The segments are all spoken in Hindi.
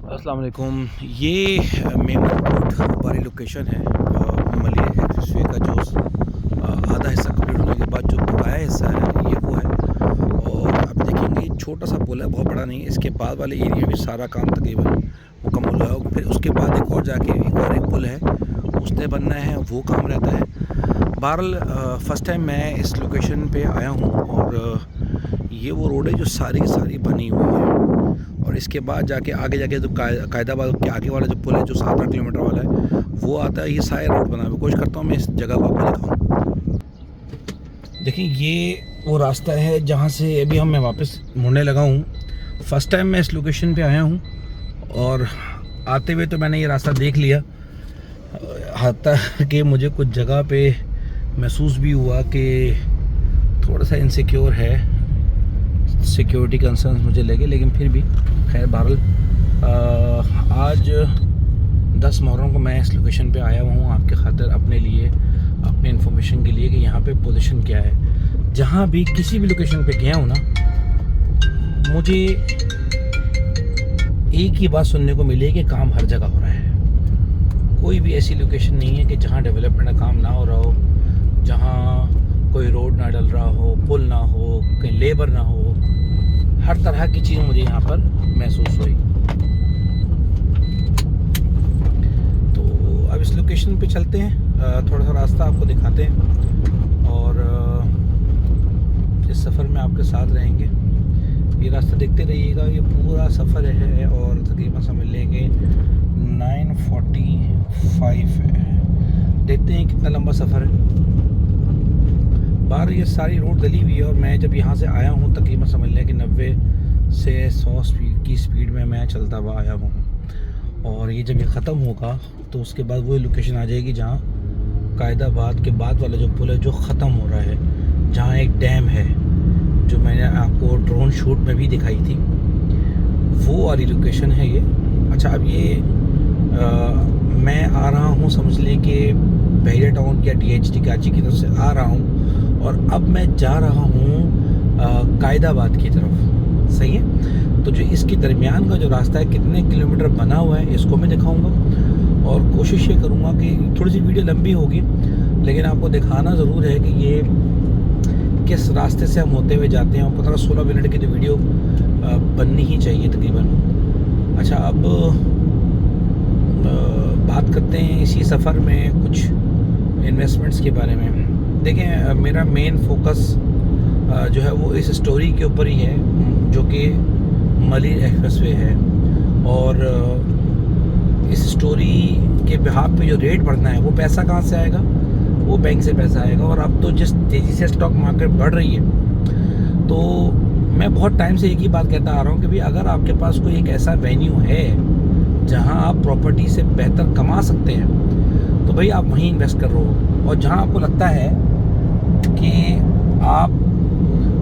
अस्सलाम वालेकुम। ये मेमन रोड वाली लोकेशन है। मलिर एक्सप्रेसवे का जो आधा हिस्सा कंप्लीट होने के बाद जो बकाया हिस्सा है ये वो है। और आप देखेंगे छोटा सा पुल है, बहुत बड़ा नहीं है। इसके बाद वाले एरिया में सारा काम तकरीबन मुकम्मल हुआ है। फिर उसके बाद एक और जाके एक पुल है, उसने बनना है, वो काम रहता है। बहरहाल फ़र्स्ट टाइम मैं इस लोकेशन पे आया हूँ और ये वो रोड है जो सारी की सारी बनी हुई है। और इसके बाद जाके आगे जो कायदाबाद के आगे वाला जो पुल है जो 7-8 किलोमीटर वाला है वो आता है। ये सारे रोड बना हुआ है। कोशिश करता हूँ मैं इस जगह को आपको दिखाऊँ। देखिए ये वो रास्ता है जहाँ से अभी मैं वापस मुड़ने लगा हूँ। फ़र्स्ट टाइम मैं इस लोकेशन पे आया हूँ और आते हुए तो मैंने ये रास्ता देख लिया। हालांकि कि मुझे कुछ जगह पे महसूस भी हुआ कि थोड़ा सा इनसिक्योर है, सिक्योरिटी कंसर्न्स मुझे लगे, लेकिन फिर भी खैर बहरहाल आज 10 मुहर्रम को मैं इस लोकेशन पे आया हुआ हूँ आपके खातिर, अपने लिए, अपने इन्फॉर्मेशन के लिए कि यहाँ पे पोजीशन क्या है। जहाँ भी किसी भी लोकेशन पे गया हूँ ना, मुझे एक ही बात सुनने को मिली कि काम हर जगह हो रहा है। कोई भी ऐसी लोकेशन नहीं है कि जहाँ डेवलपमेंट का काम ना हो रहा हो, जहाँ कोई रोड ना डल रहा हो, पुल ना हो, कहीं लेबर ना हो। हर तरह की चीज़ मुझे यहाँ पर महसूस हुई। तो अब इस लोकेशन पे चलते हैं, थोड़ा सा रास्ता आपको दिखाते हैं और इस सफ़र में आपके साथ रहेंगे। ये रास्ता देखते रहिएगा। ये पूरा सफ़र है और तकरीबन समझ लेंगे 9:45 है। देखते हैं कितना लंबा सफ़र है। बाहर ये सारी रोड गली हुई है और मैं जब यहाँ से आया हूँ तकरीबन समझ लें कि 90 से 100 की स्पीड में मैं चलता हुआ आया हूँ। और ये जब ये ख़त्म होगा तो उसके बाद वही लोकेशन आ जाएगी जहाँ कायदाबाद के बाद वाला जो पुल है जो ख़त्म हो रहा है, जहाँ एक डैम है जो मैंने आपको ड्रोन शूट में भी दिखाई थी, वो वाली लोकेशन है ये। अच्छा, अब ये मैं आ रहा हूँ समझ लें कि बहरिया टाउन या DHT कराची की तरफ से आ रहा हूँ और अब मैं जा रहा हूँ कायदाबाद की तरफ। सही है। तो जो इसके दरमियान का जो रास्ता है, कितने किलोमीटर बना हुआ है, इसको मैं दिखाऊंगा और कोशिश ये करूँगा कि थोड़ी सी वीडियो लंबी होगी लेकिन आपको दिखाना ज़रूर है कि ये किस रास्ते से हम होते हुए जाते हैं। और 15-16 मिनट की तो वीडियो बननी ही चाहिए तकरीबन। अच्छा, अब बात करते हैं इसी सफ़र में कुछ इन्वेस्टमेंट्स के बारे में। देखें, मेरा मेन फोकस जो है वो इस स्टोरी के ऊपर ही है जो कि मलिर एक्सप्रेसवे है। और इस स्टोरी के बिहाफ पे जो रेट बढ़ना है वो पैसा कहाँ से आएगा? वो बैंक से पैसा आएगा। और अब तो जिस तेज़ी से स्टॉक मार्केट बढ़ रही है, तो मैं बहुत टाइम से एक ही बात कहता आ रहा हूँ कि भाई अगर आपके पास कोई एक ऐसा वेन्यू है जहाँ आप प्रॉपर्टी से बेहतर कमा सकते हैं तो भाई आप वहीं इन्वेस्ट कर रहे हो। और जहाँ आपको लगता है कि आप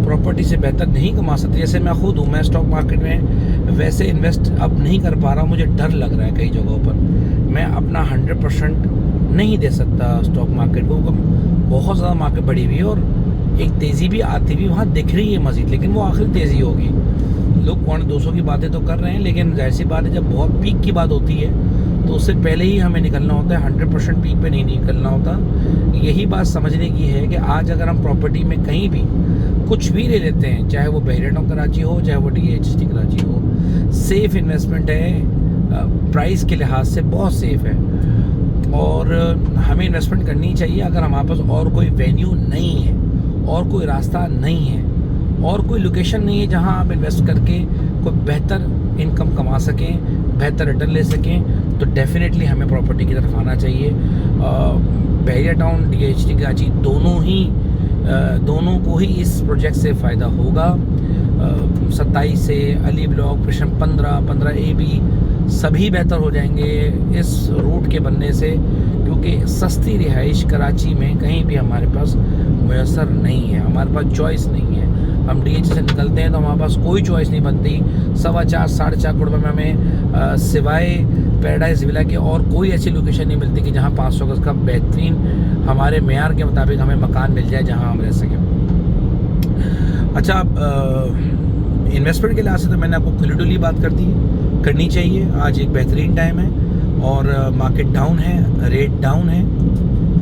प्रॉपर्टी से बेहतर नहीं कमा सकते, जैसे मैं खुद हूँ, मैं स्टॉक मार्केट में वैसे इन्वेस्ट अब नहीं कर पा रहा हूँ, मुझे डर लग रहा है कई जगहों पर। मैं अपना 100% नहीं दे सकता स्टॉक मार्केट को। बहुत ज़्यादा मार्केट बढ़ी हुई है और एक तेज़ी भी आती हुई वहाँ दिख रही है मज़ीद, लेकिन वो आखिरी तेज़ी होगी। लोग 100-200 की बातें तो कर रहे हैं, लेकिन जाहिर सी बात है जब बहुत पीक की बात होती है तो उससे पहले ही हमें निकलना होता है। 100% पीक पे नहीं निकलना होता। यही बात समझने की है कि आज अगर हम प्रॉपर्टी में कहीं भी कुछ भी ले लेते हैं, चाहे वो बहरिया टाउन कराची हो, चाहे वो DHT कराची हो, सेफ़ इन्वेस्टमेंट है, प्राइस के लिहाज से बहुत सेफ़ है और हमें इन्वेस्टमेंट करनी चाहिए। अगर हमारे पास और कोई वेन्यू नहीं है, और कोई रास्ता नहीं है, और कोई लोकेशन नहीं है जहां आप इन्वेस्ट करके कोई बेहतर इनकम कमा सकें, बेहतर रिटर्न ले सकें, तो डेफिनेटली हमें प्रॉपर्टी की तरफ आना चाहिए। बहरिया टाउन, DHT कराची दोनों को ही इस प्रोजेक्ट से फ़ायदा होगा। 27 से अली ब्लॉक, प्रश्न 15A भी सभी बेहतर हो जाएंगे इस रूट के बनने से, क्योंकि सस्ती रिहाइश कराची में कहीं भी हमारे पास मैसर नहीं है। हमारे पास चॉइस नहीं है। हम DHT से निकलते हैं तो हमारे पास कोई चॉइस नहीं बनती। 4.25-4.5 करोड़ में हमें सिवाय पैराडाइज विला के और कोई ऐसी लोकेशन नहीं मिलती कि जहाँ 500 गज का बेहतरीन हमारे मेयार के मुताबिक हमें मकान मिल जाए जहाँ हम रह सकें। अच्छा, इन्वेस्टमेंट के लिहाज से तो मैंने आपको क्लियरली बात कर दी। करनी चाहिए। आज एक बेहतरीन टाइम है और मार्केट डाउन है, रेट डाउन है,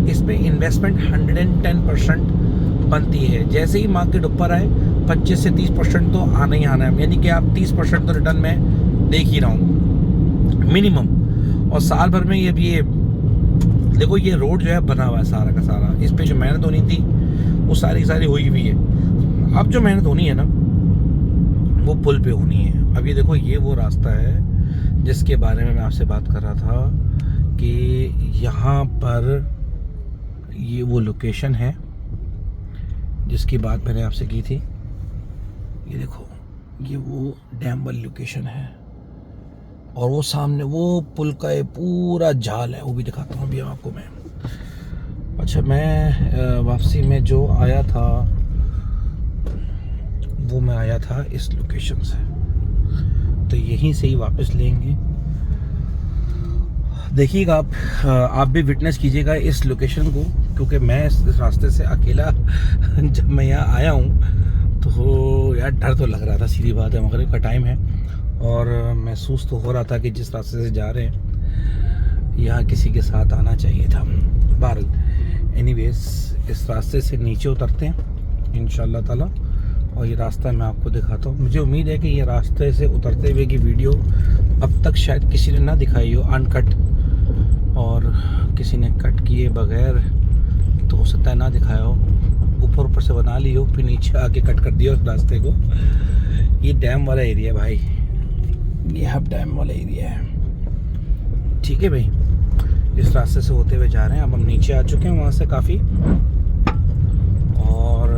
इसमें इन्वेस्टमेंट 110% बनती है। जैसे ही मार्केट ऊपर आए 25 से 30% तो आना ही आना है, यानी कि आप 30% तो रिटर्न में देख ही रहा हूँ मिनिमम। और साल भर में ये देखो ये रोड जो है बना हुआ है सारा का सारा, इस पे जो मेहनत होनी थी वो सारी हुई हुई है। अब जो मेहनत होनी है ना वो पुल पे होनी है। अब ये देखो ये वो रास्ता है जिसके बारे में मैं आपसे बात कर रहा था कि यहाँ पर ये वो लोकेशन है जिसकी बात मैंने आपसे की थी। ये देखो ये वो डैम वाली लोकेशन है और वो सामने वो पुल का ये पूरा जाल है, वो भी दिखाता हूँ अभी आपको मैं। अच्छा, मैं वापसी में जो आया था वो मैं आया था इस लोकेशन से, तो यहीं से ही वापस लेंगे। देखिएगा आप भी विटनेस कीजिएगा इस लोकेशन को, क्योंकि मैं इस रास्ते से अकेला जब मैं यहाँ आया हूँ तो यार डर तो लग रहा था, सीधी बात है, मगरिब का टाइम है और महसूस तो हो रहा था कि जिस रास्ते से जा रहे हैं यहाँ किसी के साथ आना चाहिए था। बहरहाल एनीवेज इस रास्ते से नीचे उतरते हैं इंशाल्लाह ताला और ये रास्ता मैं आपको दिखाता हूँ। मुझे उम्मीद है कि ये रास्ते से उतरते हुए की वीडियो अब तक शायद किसी ने ना दिखाई हो अनकट, और किसी ने कट किए बगैर तो हो सकता है ना दिखाया हो, ऊपर से बना ली हो फिर नीचे आके कट कर दिया उस रास्ते को। ये डैम वाला एरिया भाई, ये अब डैम वाला एरिया है, ठीक है भाई। इस रास्ते से होते हुए जा रहे हैं, अब हम नीचे आ चुके हैं वहाँ से काफ़ी, और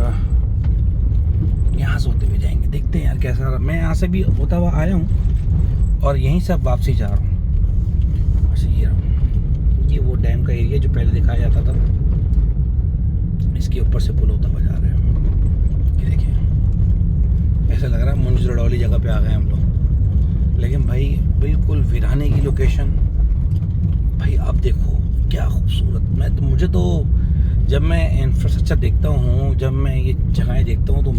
यहाँ से होते हुए जाएंगे। देखते हैं यार कैसा, मैं यहाँ से भी होता हुआ आया हूँ और यहीं से अब वापसी जा रहा हूँ। अच्छा ये वो डैम का एरिया जो पहले दिखाया जाता था, इसके ऊपर से पुल होता हुआ जा रहे हैं। ये देखिए ऐसा लग रहा है मुंज रड़ौली जगह पे आ गए हम लोग, लेकिन भाई बिल्कुल वीराने की लोकेशन भाई। अब देखो क्या खूबसूरत, मुझे तो जब मैं इंफ्रास्ट्रक्चर देखता हूँ, जब मैं ये जगहें देखता हूँ तो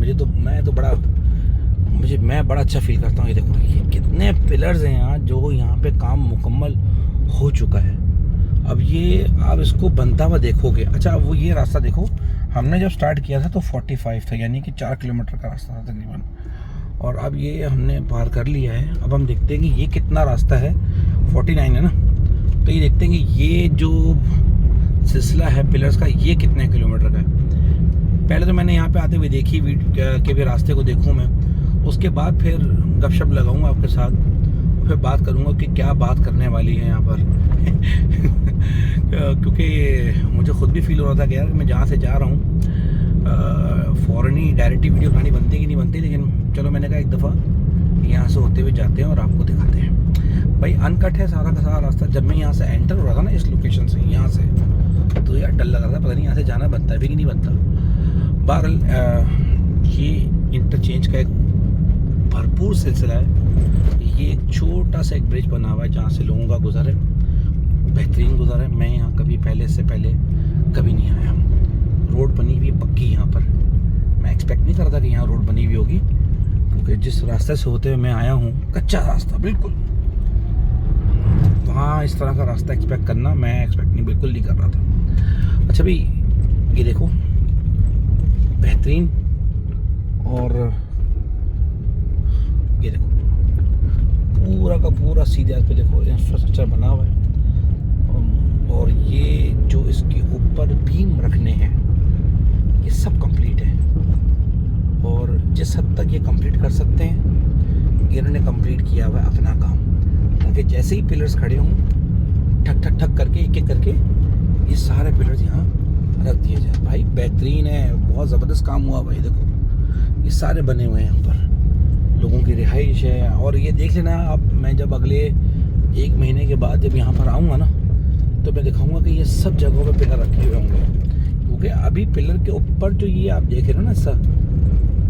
मैं बड़ा अच्छा फील करता हूँ। ये देखो ये कितने पिलर्स हैं यहाँ, जो यहाँ पे काम मुकम्मल हो चुका है। अब ये आप इसको बनता हुआ देखोगे। अच्छा वो ये रास्ता देखो, हमने जब स्टार्ट किया था तो 45 था, यानी कि 4 किलोमीटर का रास्ता था तकरीबन, और अब ये हमने पार कर लिया है। अब हम देखते हैं कि ये कितना रास्ता है, 49 है ना, तो ये देखते हैं कि ये जो सिलसिला है पिलर्स का ये कितने किलोमीटर का है। पहले तो मैंने यहाँ पे आते हुए देखी कि भी रास्ते को देखूँ मैं, उसके बाद फिर गपशप लगाऊंगा आपके साथ, फिर बात करूंगा कि क्या बात करने वाली है यहाँ पर क्योंकि मुझे खुद भी फील हो रहा था कि यार मैं जहाँ से जा रहा हूँ फ़ौरन ही डायरेक्ट वीडियो बनानी बनती कि नहीं बनती, लेकिन चलो मैंने कहा एक दफ़ा यहाँ से होते हुए जाते हैं और आपको दिखाते हैं। भाई अनकट है सारा का सारा रास्ता। जब मैं यहाँ से एंटर हो रहा था ना इस लोकेशन से, यहाँ से, तो यार डर लग रहा था पता नहीं यहाँ से जाना बनता है भी कि नहीं बनता। बहरहाल ये इंटरचेंज का एक भरपूर सिलसिला है। ये एक छोटा सा एक ब्रिज बना हुआ है जहाँ से लोगों का गुजर है, बेहतरीन गुजर है। मैं यहाँ कभी कभी नहीं आया। रोड बनी हुई है पक्की यहाँ पर, मैं एक्सपेक्ट नहीं करता कि यहाँ रोड बनी हुई होगी, क्योंकि जिस रास्ते से होते हुए मैं आया हूँ कच्चा रास्ता बिल्कुल, वहाँ इस तरह का रास्ता एक्सपेक्ट करना मैं बिल्कुल नहीं कर रहा था। अच्छा भाई ये देखो बेहतरीन, और ये देखो पूरा का पूरा सीधे पे देखो इंफ्रास्ट्रक्चर बना हुआ है, और ये जो इसके ऊपर बीम रखने हैं ये सब कंप्लीट है, और जिस हद तक ये कंप्लीट कर सकते हैं इन्होंने कंप्लीट किया हुआ है अपना काम, ताकि जैसे ही पिलर्स खड़े हों ठक ठक ठक करके एक एक करके ये सारे पिलर्स यहाँ रख दिए जाए। भाई बेहतरीन है, बहुत ज़बरदस्त काम हुआ भाई। देखो ये सारे बने हुए हैं यहाँ पर, लोगों की रिहाइश है। और ये देख लेना आप, मैं जब अगले 1 महीने के बाद जब यहाँ पर आऊँगा ना तो मैं दिखाऊंगा कि ये सब जगहों पे पिलर रखे हुए होंगे, क्योंकि अभी पिलर के ऊपर जो ये आप देख रहे हो ना सब,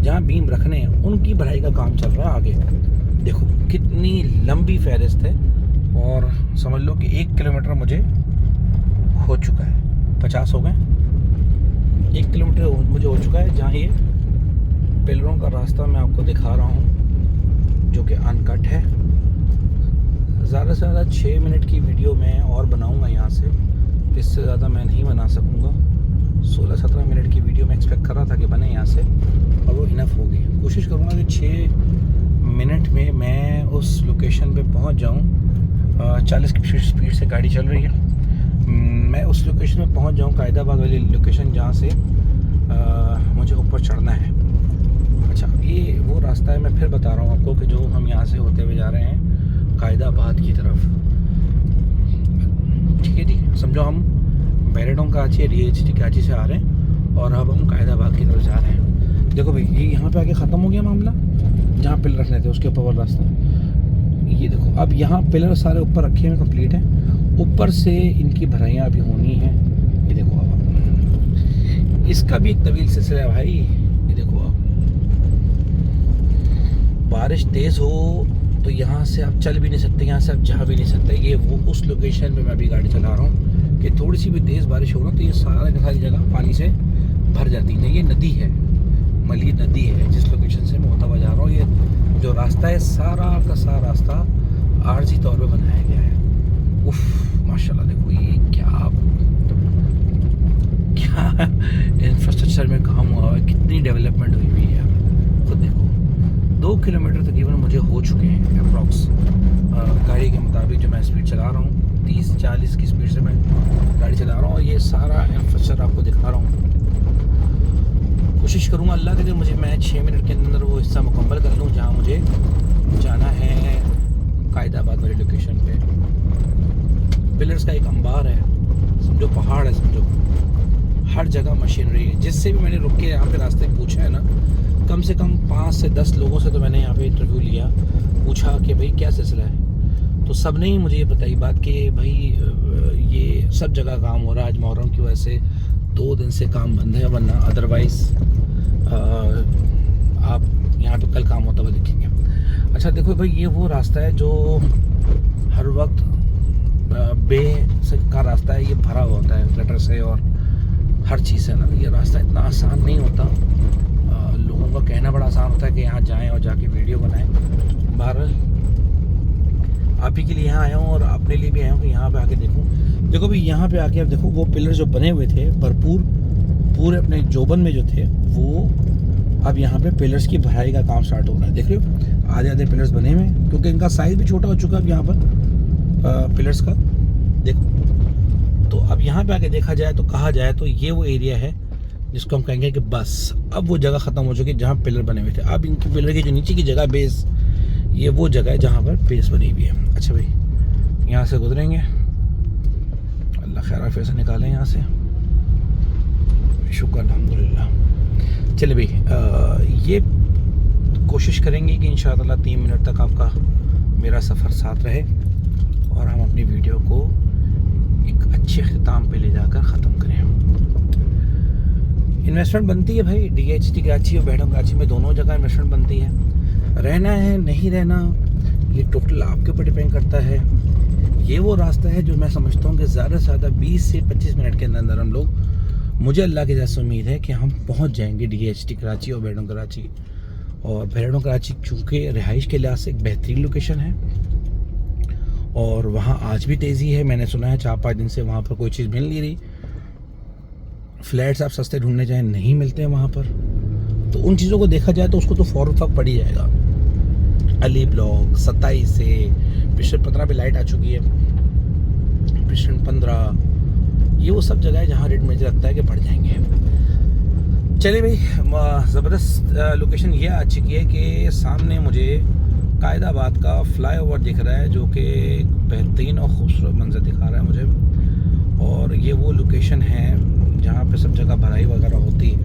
जहाँ बीम रखने हैं उनकी भराई का काम चल रहा है आगे। देखो कितनी लंबी फहरिस्त है, और समझ लो कि 1 किलोमीटर मुझे हो चुका है, 50 हो गए, 1 किलोमीटर मुझे हो चुका है जहाँ ये पिलरों का रास्ता मैं आपको दिखा रहा हूँ जो कि अनकट है। ज़्यादा से ज़्यादा 6 मिनट की वीडियो मैं और बनाऊंगा यहाँ से, इससे ज़्यादा मैं नहीं बना सकूँगा। 16-17 मिनट की वीडियो मैं एक्सपेक्ट कर रहा था कि बने यहाँ से, और वो इनफ होगी। कोशिश करूँगा कि 6 मिनट में मैं उस लोकेशन पे पहुँच जाऊँ। 40 की स्पीड से गाड़ी चल रही है। मैं उस लोकेशन में पहुँच जाऊँ, कायदाबाद वाली लोकेशन, जहाँ से मुझे ऊपर चढ़ना है। अच्छा, ये वो रास्ता है, मैं फिर बता रहा हूँ आपको, कि जो हम यहाँ से होते हुए जा रहे हैं कायदाबाद की तरफ। ठीक है जी, समझो हम बैरेडों कराची या DHT कराची से आ रहे हैं और अब हम कायदाबाद की तरफ जा रहे हैं। देखो भाई, ये यहाँ पे आके ख़त्म हो गया मामला, जहाँ पिलर रखने थे उसके ऊपर वाला रास्ता। ये देखो, अब यहाँ पिलर सारे ऊपर रखे हुए कंप्लीट हैं, ऊपर से इनकी भराइयाँ अभी होनी हैं। ये देखो, अब इसका भी एक तवील सिलसिला है भाई। ये देखो, अब बारिश तेज़ हो तो यहाँ से आप चल भी नहीं सकते, यहाँ से आप जा भी नहीं सकते। ये वो उस लोकेशन पे मैं अभी गाड़ी चला रहा हूँ कि थोड़ी सी भी तेज़ बारिश हो ना तो ये सारी जगह पानी से भर जाती है। ये नदी है, मली नदी है, जिस लोकेशन से मैं होता हुआ जा रहा हूँ। ये जो रास्ता है, सारा का सारा रास्ता आर्जी तौर पे बनाया गया है। उफ, माशाल्लाह, देखो ये क्या इंफ्रास्ट्रक्चर में काम हुआ है, कितनी डेवलपमेंट हुई हुई है। खुद देखो, 2 किलोमीटर तकरीबन मुझे हो चुके हैं अप्रॉक्स, गाड़ी के मुताबिक जो मैं स्पीड चला रहा हूँ। 30-40 की स्पीड से मैं गाड़ी चला रहा हूँ, और ये सारा इंफ्रास्ट्रक्चर आपको दिखा रहा हूँ। कोशिश करूँगा अल्लाह के, मैं 6 मिनट के अंदर वो हिस्सा मुकम्मल कर लूँ जहाँ मुझे जाना है, कायदाबाद वाली लोकेशन पे। पिलर्स का एक अंबार है, समझो पहाड़ है, समझो हर जगह मशीनरी है। जिससे भी मैंने रुक के यहाँ पे रास्ते पूछा है ना, कम से कम 5 से 10 लोगों से तो मैंने यहाँ पे इंटरव्यू लिया, पूछा कि भाई क्या सिलसिला है, तो सब ने ही मुझे ये बताई बात कि भाई ये सब जगह काम हो रहा है। आज मुहर्रम की वजह से 2 दिन से काम बंद है, वरना अदरवाइज़ आप यहाँ पे कल काम होता हुआ देखेंगे। अच्छा देखो भाई, ये वो रास्ता है जो हर वक्त बे से का रास्ता है, ये भरा हुआ होता है गटर से और हर चीज़ से ना। ये रास्ता इतना आसान नहीं होता, लोगों का कहना बड़ा आसान होता है कि यहाँ जाएं और जाके वीडियो बनाएं। बहरहाल आप ही के लिए यहाँ आया हूँ और अपने लिए भी आया हूँ कि यहाँ पे आके देखूँ। देखो भाई, यहाँ पे आके अब देखो, वो पिलर जो बने हुए थे भरपूर पूरे अपने जोबन में जो थे, वो अब यहाँ पे पिलर्स की भराई का काम स्टार्ट हो रहा है। देख रहे हो, आधे पिलर्स बने हुए हैं, क्योंकि इनका साइज़ भी छोटा हो चुका है अब यहाँ पर पिलर्स का। देखो, तो अब यहाँ पे आके देखा जाए तो, कहा जाए तो ये वो एरिया है जिसको हम कहेंगे कि बस अब वो जगह ख़त्म हो चुकी है जहाँ पिलर बने हुए थे। अब इनकी पिलर की जो नीचे की जगह बेस, ये वो जगह है जहाँ पर बेस बनी हुई है। अच्छा भाई, यहाँ से गुजरेंगे, अल्लाह खैर आफियत से निकालें यहाँ से, शुक्र अल्हम्दुलिल्लाह। चले भाई, ये कोशिश करेंगे कि इंशाअल्लाह 3 मिनट तक आपका मेरा सफ़र साथ रहे और हम अपनी वीडियो को एक अच्छे अख्ताम पे ले जाकर ख़त्म करें। इन्वेस्टमेंट बनती है भाई, DHT कराची और बैडों कराची में दोनों जगह इन्वेस्टमेंट बनती है। रहना है नहीं रहना, ये टोटल आपके ऊपर डिपेंड करता है। ये वो रास्ता है जो मैं समझता हूँ कि ज़्यादा से ज़्यादा 20 से 25 मिनट के अंदर हम लोग, मुझे अल्लाह की जैसे उम्मीद है कि हम पहुँच जाएंगे DHT कराची और बैडों कराची। और बैडों कराची चूँकि रिहाइश के लिहाज से एक बेहतरीन लोकेशन है और वहाँ आज भी तेज़ी है। मैंने सुना है 4-5 दिन से वहाँ पर कोई चीज़ मिल नहीं रही। फ्लैट्स आप सस्ते ढूंढने जाएँ नहीं मिलते हैं वहाँ पर, तो उन चीज़ों को देखा जाए तो उसको तो फ़ौरन फर्क पड़ ही जाएगा। अली ब्लॉक 27 से पिस्टन 15 पे लाइट आ चुकी है, पिस्टन 15, ये वो सब जगह है जहाँ रेट मुझे लगता है कि बढ़ जाएंगे। चलिए भाई, ज़बरदस्त लोकेशन ये आ चुकी है कि सामने मुझे कायदाबाद का फ्लाईओवर दिख रहा है, जो कि बेहतरीन और खूबसूरत मंजर दिखा रहा है मुझे। और ये वो लोकेशन है जहाँ पे सब जगह भराई वगैरह होती है,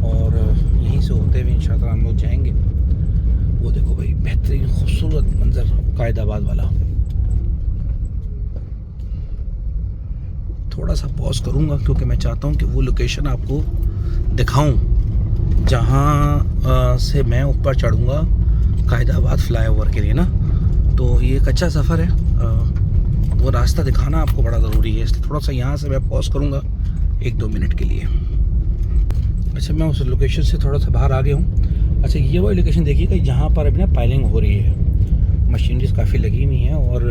और यहीं से होते हुए इंशाअल्लाह हम लोग जाएंगे। वो देखो भाई, बेहतरीन खूबसूरत मंजर कायदाबाद वाला। थोड़ा सा पॉज करूँगा क्योंकि मैं चाहता हूँ कि वो लोकेशन आपको दिखाऊं जहाँ से मैं ऊपर चढ़ूँगा कायदाबाद फ्लाईओवर के लिए ना। तो ये एक अच्छा सफ़र है, वो रास्ता दिखाना आपको बड़ा ज़रूरी है, इसलिए थोड़ा सा यहाँ से मैं पॉज करूँगा 1-2 मिनट के लिए। अच्छा, मैं उस लोकेशन से थोड़ा सा बाहर आ गया हूँ। अच्छा, ये वही लोकेशन देखिएगा जहाँ पर अभी ना पाइलिंग हो रही है, मशीनरीज काफ़ी लगी हुई हैं और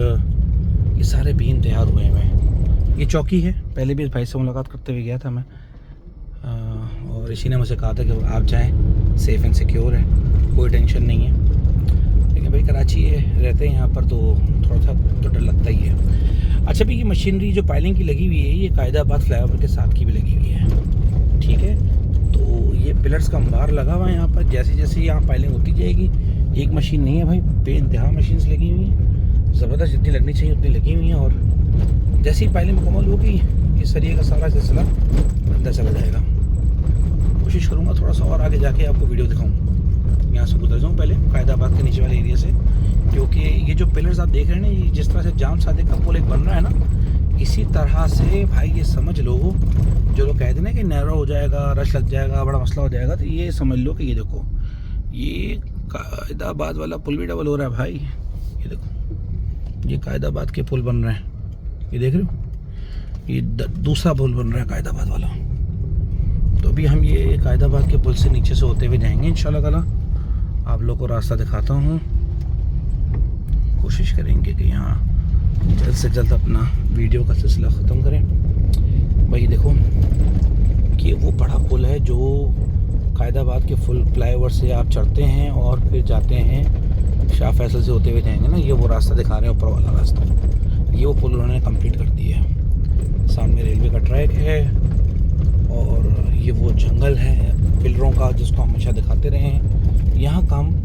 ये सारे बीम तैयार हुए हैं। ये चौकी है, पहले भी इस भाई से मुलाकात करते हुए गया था मैं, और इसी ने मुझे कहा था कि आप जाएं, सेफ़ एंड सिक्योर है, कोई टेंशन नहीं है। लेकिन भाई कराची है, रहते हैं यहाँ पर तो थोड़ा सा तो डर लगता ही है। अच्छा भाई, ये मशीनरी जो पाइलिंग की लगी हुई है, ये कायदाबाद फ्लाईओवर के साथ की भी लगी हुई है, ठीक है। तो ये पिलर्स का अंबार लगा हुआ है यहाँ पर। जैसे जैसे यहाँ पाइलिंग होती जाएगी, एक मशीन नहीं है भाई, बेइंतहा मशीन्स लगी हुई हैं, ज़बरदस्त जितनी लगनी चाहिए उतनी लगी हुई हैं। और जैसी पाइलिंग मुकम्मल होगी, ये सरिये का सारा सिलसिला अंदर चला जाएगा। कोशिश करूँगा थोड़ा सा और आगे जाके आपको वीडियो दिखाऊँ। यहाँ से गुजर जाऊँ पहले कायदाबाद के नीचे वाले एरिया से, क्योंकि ये जो पिलर्स आप देख रहे हैं ना, ये जिस तरह से जाम सादिक का पुल एक बन रहा है ना, इसी तरह से भाई ये समझ लो, जो लोग कहते हैं ना कि नैरो हो जाएगा, रश लग जाएगा, बड़ा मसला हो जाएगा, तो ये समझ लो कि ये देखो, ये कायदाबाद वाला पुल भी डबल हो रहा है भाई। ये देखो, ये कायदाबाद के पुल बन रहे हैं, ये देख रहे हो, ये दूसरा पुल बन रहा है कायदाबाद वाला। तो अभी हम ये कायदाबाद के पुल से नीचे से होते हुए जाएंगे इंशाल्लाह ताला। आप लोग को रास्ता दिखाता हूँ, कोशिश करेंगे कि यहाँ जल्द से जल्द अपना वीडियो का सिलसिला ख़त्म करें। भाई देखो कि वो बड़ा पुल है जो कायदाबाद के फुल फ्लाईओवर से आप चढ़ते हैं और फिर जाते हैं शाह फैसल से होते हुए जाएंगे ना, ये वो रास्ता दिखा रहे हैं ऊपर वाला रास्ता, ये वो पुल उन्होंने कंप्लीट कर दिया है। सामने रेलवे का ट्रैक है और ये वो जंगल है पिलरों का जिसको हम हमेशा दिखाते रहे हैं। यहाँ काम